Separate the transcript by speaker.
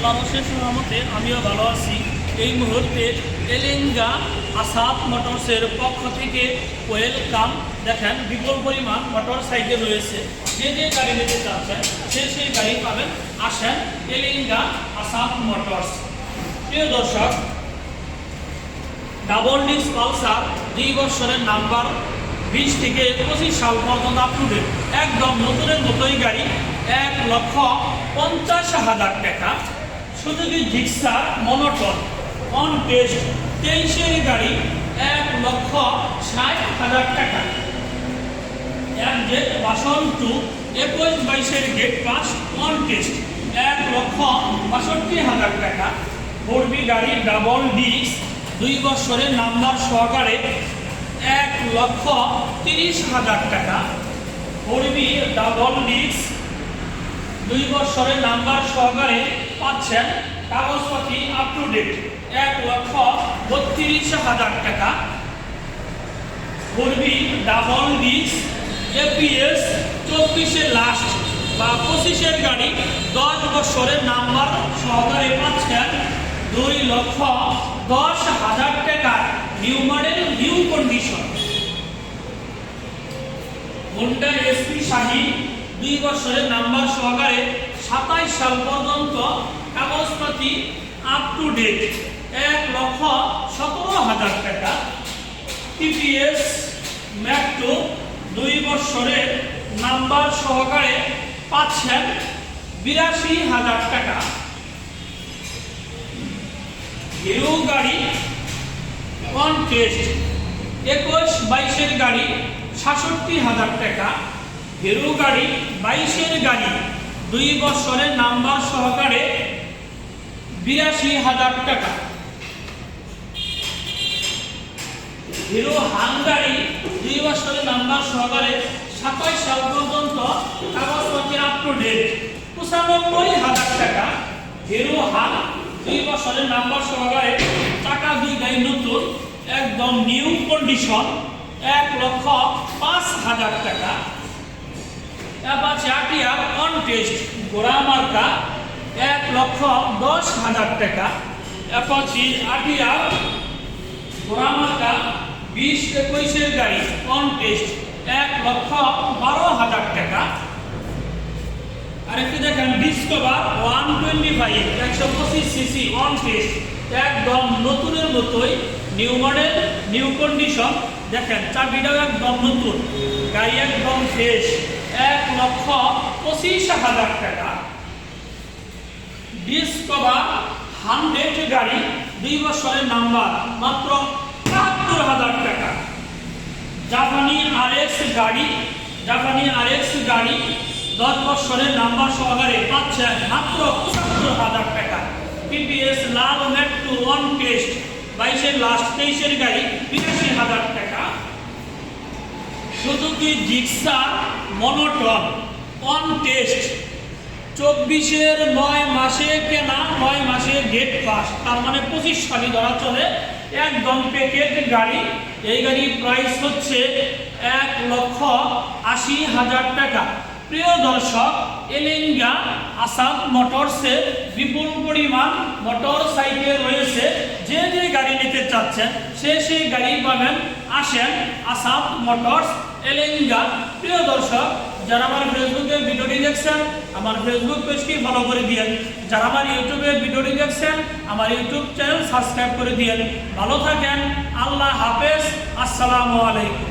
Speaker 1: আল্লাহর অশেষ রহমতে আমিও ভালো আছি। এই মুহূর্তে এলেঙ্গা আসাদ মোটরসের পক্ষ থেকে ওয়েলকাম। দেখেন বিপুল পরিমাণ মোটর সাইকেল রয়েছে। যে যে গাড়ি নিতে চাচ্ছেন সেই গাড়ি পাবেন। আসেন এলেঙ্গা আসাদ মোটরস। প্রিয় দর্শক, ডাবল ডিস্ক পালসার 2 বছরের নাম্বার 20 থেকে 25 সাল পর্যন্ত আপ টু ডেট, একদম নতুনের মতোই গাড়ি। 1,50,000 টাকা। Suzuki Gixxer monotone on test 23-এর গাড়ি 1,60,000 টাকা। জেট ভার্সন 2 21-22-এর গেট পাস অন টেস্ট 1,62,000 টাকা। 4B গাড়ি ডাবল ডিস্ক 2 বছরের নাম্বার সহকারে 1,30,000 টাকা। 4B ডাবল ডিস্ক 2 বছরের নাম্বার সহকারে পাচ্ছেন। কাগজপাতি আপ টু ডেট 1,32,000 টাকা। 4B ডাবল ডিস্ক APS 24-এর লাস্ট বা 25-এর গাড়ি 10 বছরের নাম্বার সহকারে পাচ্ছেন 2,10,000 টাকা। New model, new condition. Honda SP shine 2 বছরের নাম্বার সহকারে 27 সাল পর্যন্ত কাগজপাতি আপ টু ডেট 1,17,000 টাকা। TVS ম্যাক্টো 2 বছরের নাম্বার সহকারে পাচ্ছেন 82,000 টাকা। হিরো গাড়ি অন টেস্ট 21-22-এর গাড়ি 66,000 টাকা। হিরো গাড়ি 22-এর গাড়ি 2 বছরের নাম্বার সহকারে 82,000 টাকা। হিরো হাঙ্গারি 2 বছরের নাম্বার সহকারে 27 সাল পর্যন্ত কাগজপত্র আপ টু ডেট 95,000 টাকা। হিরো হান 2 বছরের নাম্বার সহকারে টাকা 2 গাড়ি নতুন, একদম নিউ কন্ডিশন 1,05,000 টাকা। অ্যাপাচি আরটিআর অন টেস্ট গোড়া মার্কা 1,10,000 টাকা। অ্যাপাচি আরটিআর গোড়া মার্কা 20-21-এর গাড়ি অন টেস্ট 1,12,000 টাকা। আরেকটি দেখেন ডিসকভার 125 125cc অন টেস্ট, একদম নতুনের মতোই, নিউ মডেল, নিউ কন্ডিশন। দেখেন চাবিটাও একদম নতুন, গাড়ি একদম ফ্রেশ, 1,25,000 টাকা। ডিসকভার 100 গাড়ি 2 বছরের নাম্বার মাত্র 73,000 টাকা। জাপানি RX গাড়ি 10 বছরের নাম্বার সহকারে পাচ্ছেন মাত্র 75,000 টাকা। TVS লাল ম্যাক্টো অন টেস্ট 22-এর লাস্ট 23-এর গাড়ি 82,000 টাকা। Suzuki Gixxer monotone on test 24-এর 9 মাসে কেনা, 9 মাসে গেট পাস, তার মানে 25 সালই ধরা চলে, একদম প্যাকেট গাড়ি। এই গাড়ির প্রাইস হচ্ছে 1,80,000 টাকা। প্রিয় দর্শক, এলেঙ্গা আসাদ মোটরসে বিপুল পরিমাণ মোটর সাইকেল রয়েছে। যে যে গাড়ি নিতে চাচ্ছেন সেই গাড়ি পাবেন। আসেন আসাদ মোটরস এলেঙ্গা। প্রিয় দর্শক, যারা আমার ফেসবুকে ভিডিওটি দেখছেন আমার ফেসবুক পেজটি ফলো করে দিয়েন। যারা আমার ইউটিউবে ভিডিওটি দেখছেন আমার ইউটিউব চ্যানেল সাবস্ক্রাইব করে দিয়েন। ভালো থাকেন। আল্লাহ হাফেজ। আসসালামু আলাইকুম।